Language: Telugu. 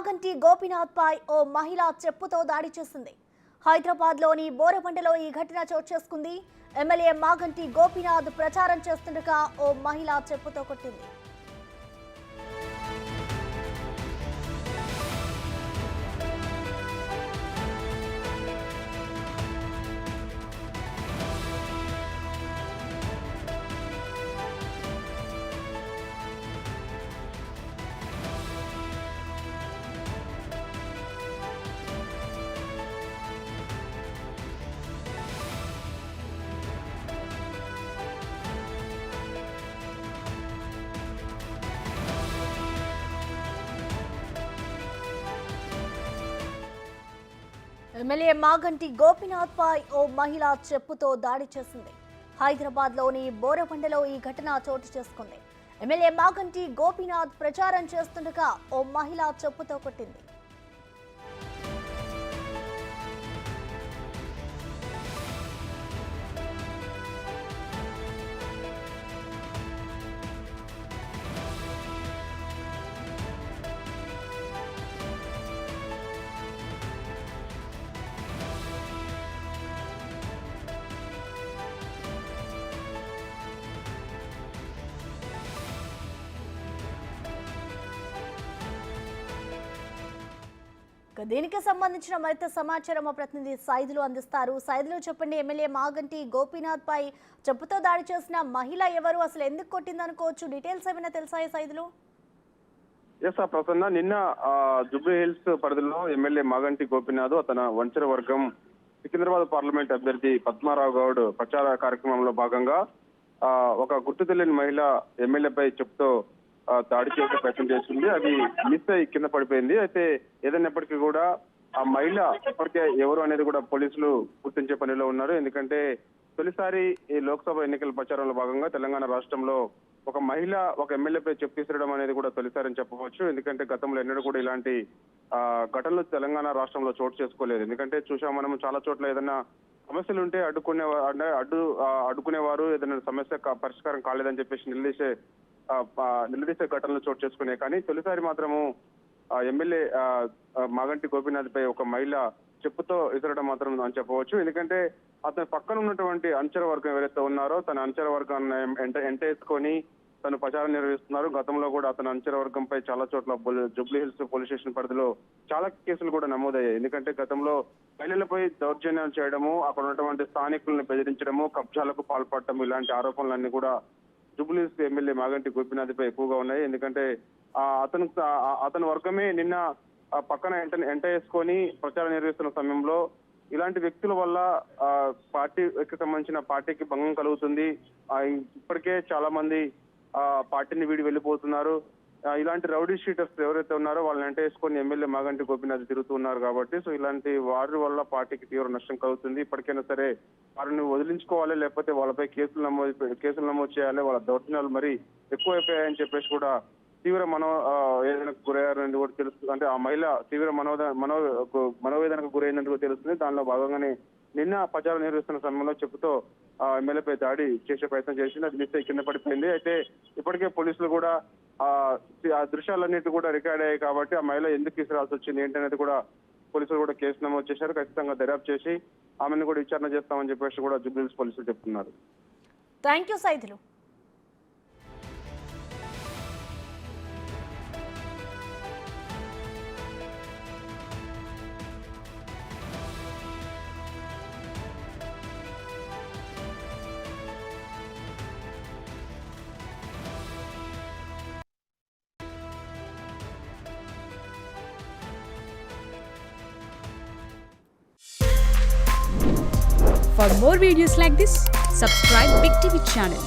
మాగంటి గోపీనాథ్ పై ఓ మహిళ చెప్పుతో దాడి చేసింది. హైదరాబాద్లోని బోరబండలో ఈ ఘటన చోటు చేసుకుంది. ఎమ్మెల్యే మాగంటి గోపీనాథ్ ప్రచారం చేస్తుండగా ఓ మహిళ చెప్పుతో కొట్టింది. ఎమ్మెల్యే మాగంటి గోపీనాథ్ పై ఓ మహిళ చెప్పుతో దాడి చేసింది. హైదరాబాద్లోని బోరబండలో ఈ ఘటన చోటు చేసుకుంది. ఎమ్మెల్యే మాగంటి గోపీనాథ్ ప్రచారం చేస్తుండగా ఓ మహిళ చెప్పుతో కొట్టింది. దీనికి సంబంధించిన మరింత సమాచారం మా ప్రతినిధి సైదులు అందిస్తారు. సైదులు చెప్పండి, ఎమ్మెల్యే మాగంటి గోపీనాథ్ పై చెప్పుతో దాడి చేసిన మహిళ ఎవరు, అసలు ఎందుకు కొట్టిందనుకోవచ్చు, డీటెయిల్స్ ఏమైనా తెలుసాయి సైదులు? ప్రసన్న, నిన్న జూబ్లీ హిల్స్ పరిధిలో ఎమ్మెల్యే మాగంటి గోపీనాథ్ తన వంచర వర్గం సికింద్రాబాద్ పార్లమెంట్ అభ్యర్థి పద్మారావు గౌడ్ ప్రచార కార్యక్రమంలో భాగంగా ఒక గుర్తు తెలియని మహిళ ఎమ్మెల్యేపై చెప్పుతో దాడి చేసే ప్రయత్నం చేస్తుంది. అది మిస్ అయి కింద పడిపోయింది. అయితే ఏదైనప్పటికీ కూడా ఆ మహిళ ఇప్పటికే ఎవరు అనేది కూడా పోలీసులు గుర్తించే పనిలో ఉన్నారు. ఎందుకంటే తొలిసారి ఈ లోక్సభ ఎన్నికల ప్రచారంలో భాగంగా తెలంగాణ రాష్ట్రంలో ఒక మహిళ ఒక ఎమ్మెల్యేపై చెప్పు తీసడం అనేది కూడా తొలిసారి అని చెప్పవచ్చు. ఎందుకంటే గతంలో ఎన్నడూ కూడా ఇలాంటి ఘటనలు తెలంగాణ రాష్ట్రంలో చోటు చేసుకోలేదు. ఎందుకంటే చూసాం మనం చాలా చోట్ల ఏదైనా సమస్యలు ఉంటే అడ్డుకునేవారు, ఏదైనా సమస్య పరిష్కారం కాలేదని చెప్పేసి నిలదీసే ఘటనలు చోటు చేసుకునే. కానీ తొలిసారి మాత్రము ఎమ్మెల్యే మాగంటి గోపీనాథ్ పై ఒక మహిళ చెప్పుతో ఇసరడం మాత్రం అని చెప్పవచ్చు. ఎందుకంటే అతని పక్కన ఉన్నటువంటి అంచర వర్గం ఎవరైతే ఉన్నారో తన అంచర వర్గాన్ని ఎంటేసుకొని తను ప్రచారం నిర్వహిస్తున్నారు. గతంలో కూడా అతని అంచర వర్గంపై చాలా చోట్ల జూబ్లీ హిల్స్ పోలీస్ స్టేషన్ పరిధిలో చాలా కేసులు కూడా నమోదయ్యాయి. ఎందుకంటే గతంలో మహిళలపై దౌర్జన్యాలు చేయడము, అక్కడ ఉన్నటువంటి స్థానికులను బెదిరించడము, కబ్జాలకు పాల్పడటం, ఇలాంటి ఆరోపణలన్నీ కూడా జూబ్లీ హిల్స్ ఎమ్మెల్యే మాగంటి గోపీనాథ్ పై ఎక్కువగా ఉన్నాయి. ఎందుకంటే అతని వర్గమే నిన్న పక్కన ఎంట వేసుకొని ప్రచారం నిర్వహిస్తున్న సమయంలో ఇలాంటి వ్యక్తుల వల్ల పార్టీకి సంబంధించిన పార్టీకి భంగం కలుగుతుంది. ఇప్పటికే చాలా మంది పార్టీని వీడి వెళ్ళిపోతున్నారు. ఇలాంటి రౌడీ షీటర్స్ ఎవరైతే ఉన్నారో వాళ్ళని ఎంట వేసుకొని ఎమ్మెల్యే మాగంటి గోపీనాథ్ తిరుగుతూ ఉన్నారు. కాబట్టి సో ఇలాంటి వారి వల్ల పార్టీకి తీవ్ర నష్టం కలుగుతుంది. ఇప్పటికైనా సరే వారిని వదిలించుకోవాలి, లేకపోతే వాళ్ళపై కేసులు నమోదు చేయాలి. వాళ్ళ దౌర్జన్యాలు మరి ఎక్కువైపోయాయని చెప్పేసి కూడా తీవ్ర మనోవేదనకు గురయ్యారని కూడా తెలుస్తుంది. అంటే ఆ మహిళ తీవ్ర మనోవేదనకు గురైనందుకు తెలుస్తుంది. దానిలో భాగంగానే నిన్న ప్రచారం నిర్వహిస్తున్న సమయంలో చెప్పుతో ఎమ్మెల్యేపై దాడి చేసే ప్రయత్నం చేసింది. అది మిస్ అయి కింద పడిపోయింది. అయితే ఇప్పటికే పోలీసులు కూడా ఆ దృశ్యాలన్నిటి కూడా రికార్డ్ అయ్యాయి. కాబట్టి ఆ మహిళ ఎందుకు తీసుకురావాల్సి వచ్చింది ఏంటనేది కూడా పోలీసులు కూడా కేసు నమోదు చేశారు. ఖచ్చితంగా దర్యాప్తు చేసి ఆమెను కూడా విచారణ చేస్తామని చెప్పేసి కూడా జూబ్లీ హిల్స్ పోలీసులు చెప్తున్నారు. Thank you Saidulu. For more videos like this, subscribe Big TV channel.